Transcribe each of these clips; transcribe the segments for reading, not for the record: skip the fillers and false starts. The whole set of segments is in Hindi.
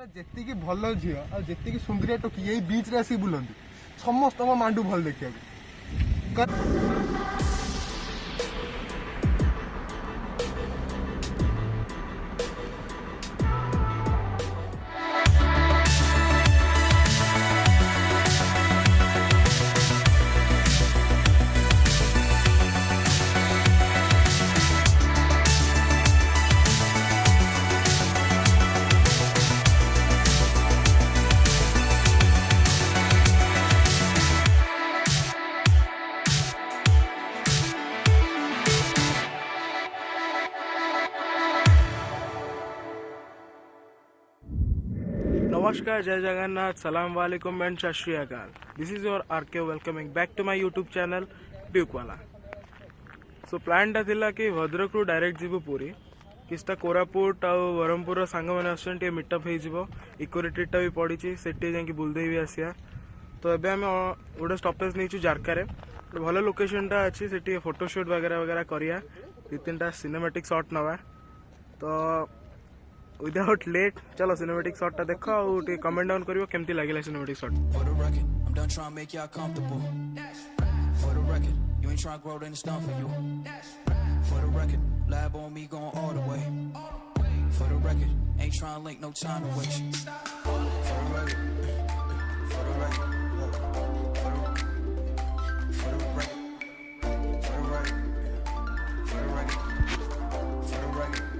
जेतिकी भल झी आ जेतिकी सुंदरिया टोकी यही बीच रे आसी बुलंती समस्त मांडू भल देखिया नमस्कार, जय जगन्नाथ, सलाम वालेकुम and Sat Sri Akal. This is your RK welcoming back to my YouTube channel ड्यूकवाला। सो प्लानटा थिला कि भद्रक रु डायरेक्ट जीवु पुरी किछटा कोरापुट आ ब्रह्मपुर सांग मैंने आसुछन टे मीटअप हे जिवो इको रिट्रीट भी पड़ी सेठी जाके बुलदे भी आसिया। तो एबे आम गोटे स्टॉपेज नहीं जारका रे भल लोकेशनटा अच्छी सेठी फोटोशूट वगैरह वगैरह करिया दु तीनटा सिनेमैटिक शॉट नवा। तो विदाउट लेट चलो सिनेमैटिक शॉट टा देखो और कमेंट डाउन करियो केमती लागिला cinematic shot. For the record, I'm done trying to make y'all comfortable. For the record, you ain't trying to grow, then it's done for you. For the record, lab on me going all the way. For the record, ain't trying to link, no time to waste. For the record, for the record, for the record, for the record, for the record, for the record.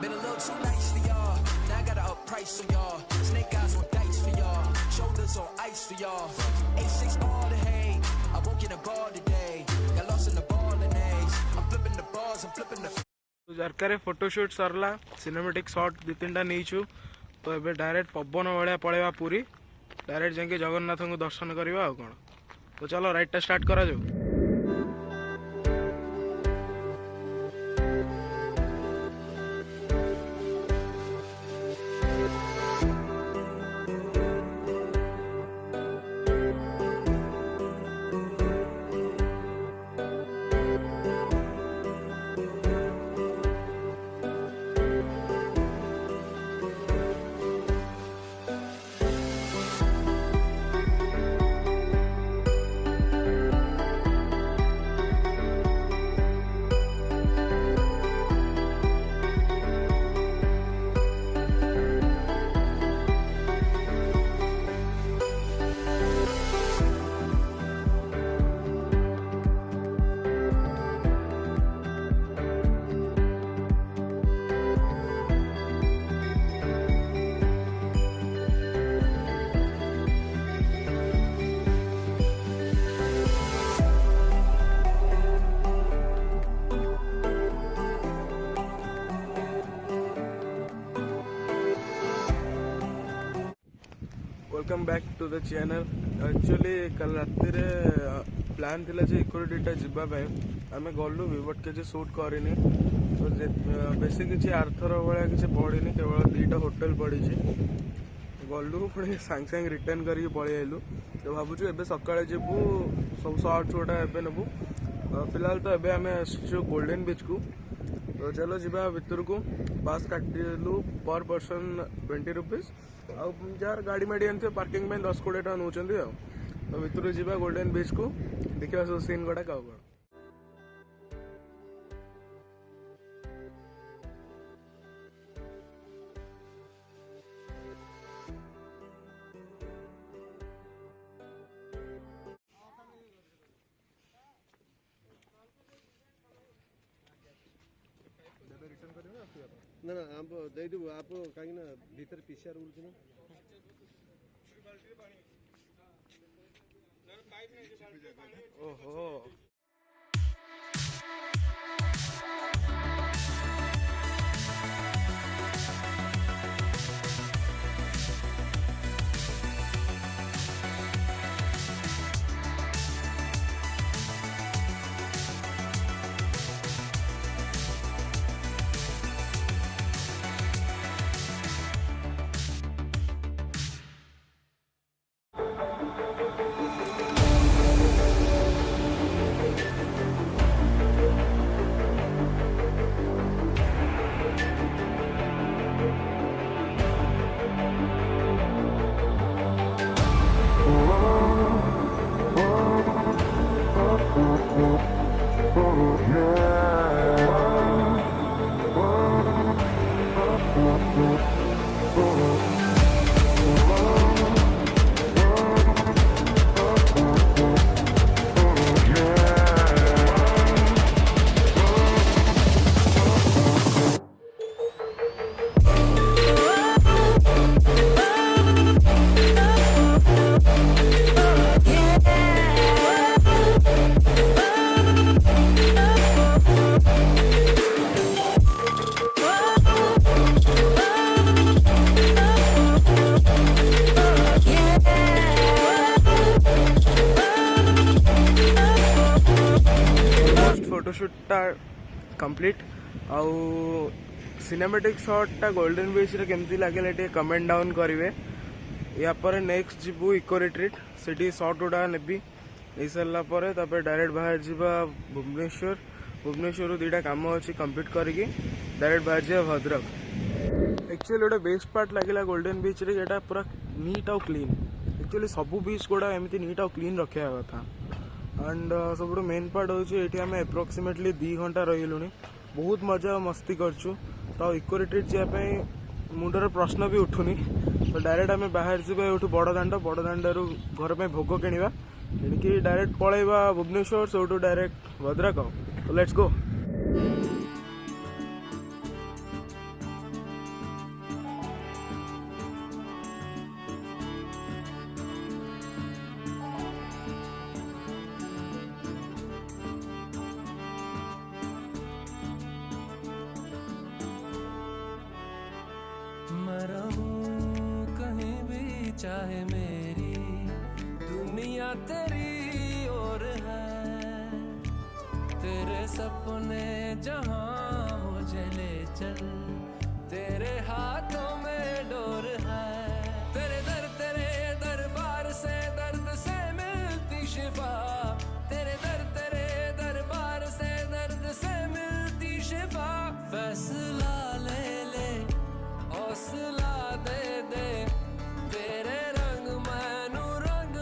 Been a little too nice for y'all. Now I gotta up price for y'all. Snake eyes on dice for y'all. Shoulders on ice for y'all. A6 all the hay. I won't get a ball today. Got lost in the ball and A's. I'm flipping the balls, I'm flipping the. जारका फोटोशूट सरला सिनेमैटिक शॉट दु तीन टा नहींचु। तो एबे डायरेक्ट पवन भाया पड़ेगा पूरी डायरेक्ट जाके जगन्नाथ को दर्शन करवा आ कौन। तो चलो राइडटा स्टार्ट करा जाऊ। Welcome back to the channel. Actually कल राति प्लान थिला जे इकोरिटीटा जिबा पे आमे गलु भी बट किसी शूट करनी। तो बेसी किसी आर्थर भाया किसी पड़नी केवल दुईटा होटल पड़ी गलु पुणी सांग सांग रिटर्न करके पलि आइलु। तो भावुँ एबे सकाळे जीवु सब शॉर्ट्स गोटा एबे नबु। फिलहाल तो एबे आमे आसु गोल्डन बीच को। तो चलो जीवा भितर को पास काटिलु पर पर्सन 20 रुपीज आउ जार गाड़ी माड़ी आनी पार्किंग में 10-20 टका नौ। तो भितर जीवा गोल्डन बीच को देखा सब सीन गुड़ा कौ कौन। ना ना आप दे दो आप कहीं ना भीतर पीसीआर बोलते ना ओहो कंप्लीट आउ सिनेमेटिक शॉटा गोल्डन बीच रे केमती लागले टे कमेंट डाउन करेंगे। या पर नेक्स्ट जीवु इको रिट्रीट से शॉट गुड़ा नेबी यही सारा डायरेक्ट बाहर जावा भुवनेश्वर भुवनेश्वर दुईटा कम अच्छी कंप्लीट करके डायरेक्ट बाहर जावा भद्रक। एक्चुअली गोटे बेस्ट पार्ट लगे गोल्डन बीच रे जेटा पूरा नीट आउ क्लीन। एक्चुअली सबू बीच गुड़ा एमती नीट आउ क्लीन रखा कथा। एंड सब मेन पार्ट होती आम एप्रोक्सीमेटली 2 घंटा रही बहुत मजा और मस्ती करचु। तो इको रिट्रीट जावाई मुंडर प्रश्न भी उठुनी। तो डायरेक्ट आम बाहर जावा ये बड़दाण्ड घर में भोग किणवा कि डायरेक्ट पलैबा भुवनेश्वर से डायरेक्ट भद्रक। तो लेट्स गो। मैं रहूं कहीं भी चाहे मेरी दुनिया तेरी ओर है। तेरे सपने जहां मुझे ले चल तेरे हाथों में डोर है। तेरे दरबार से दर्द से मिलती शिफा। तेरे दरबार से दर्द से मिलती शिफा। फैसला ले ले हौसला दे दे तेरे रंग मैनू रंग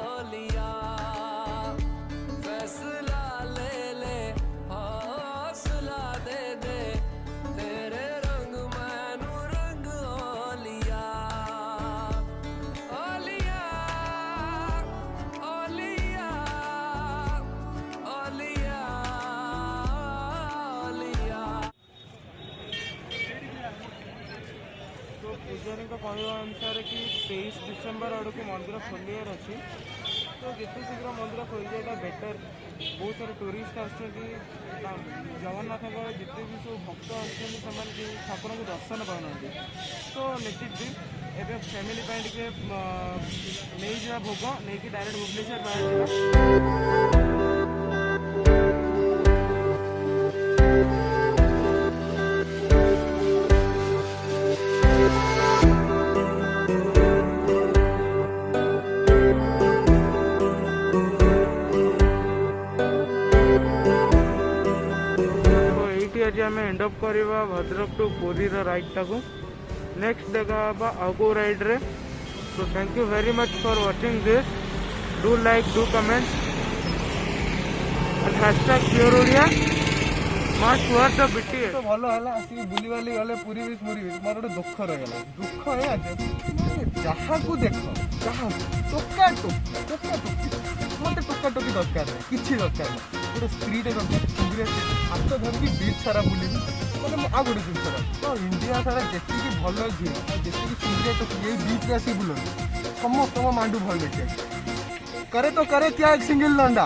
ओलिया। फैसला ले ले हौसला दे दे तेरे रंग मैनू रंग ओलिया। ओलिया ओलिया ओलिया ओलिया। तो पूजारी कहवा अनुसार कि 23 डिसेम्बर आड़ को मंदिर खोलियार अच्छी। तो जिते शीघ्र मंदिर खोल जाए बेटर। बहुत सारे टूरिस्ट जगन्नाथ जिते भी सब भक्त आसके ठाकुर को दर्शन पाना। तो लेट इट बी एवं फैमिली टे नहीं जा भोग नहीं डायरेक्ट भुवनेश्वर बाहर जावा। आज आम एंड अप करवा भद्रक टू पुरी राइड टाक। नेक्स्ट देखा आगो राइड रे। So thank you very much for watching this. Do like do comment and hashtag pure Odia must watch the BTS. तो भल है आसिक बुली बाली गले पुरी बीच मोर गोटे दुख रहीगला। दुख है जहाँ को देख जहाँ टोका मत टोका टोकी दरकार नहीं किसी दरकार नहीं। गोटे स्त्रीटे दरकार हाथ धरिकी बीच सारा बुलि मैंने आ गोटे जिन तो इंडिया सारा जी भल झी जी सुंदरिया टोकी ये बीच में आसिक बुलती समस्त मांडू भल देखिए करे तो करे क्या एक सिंगल लंडा।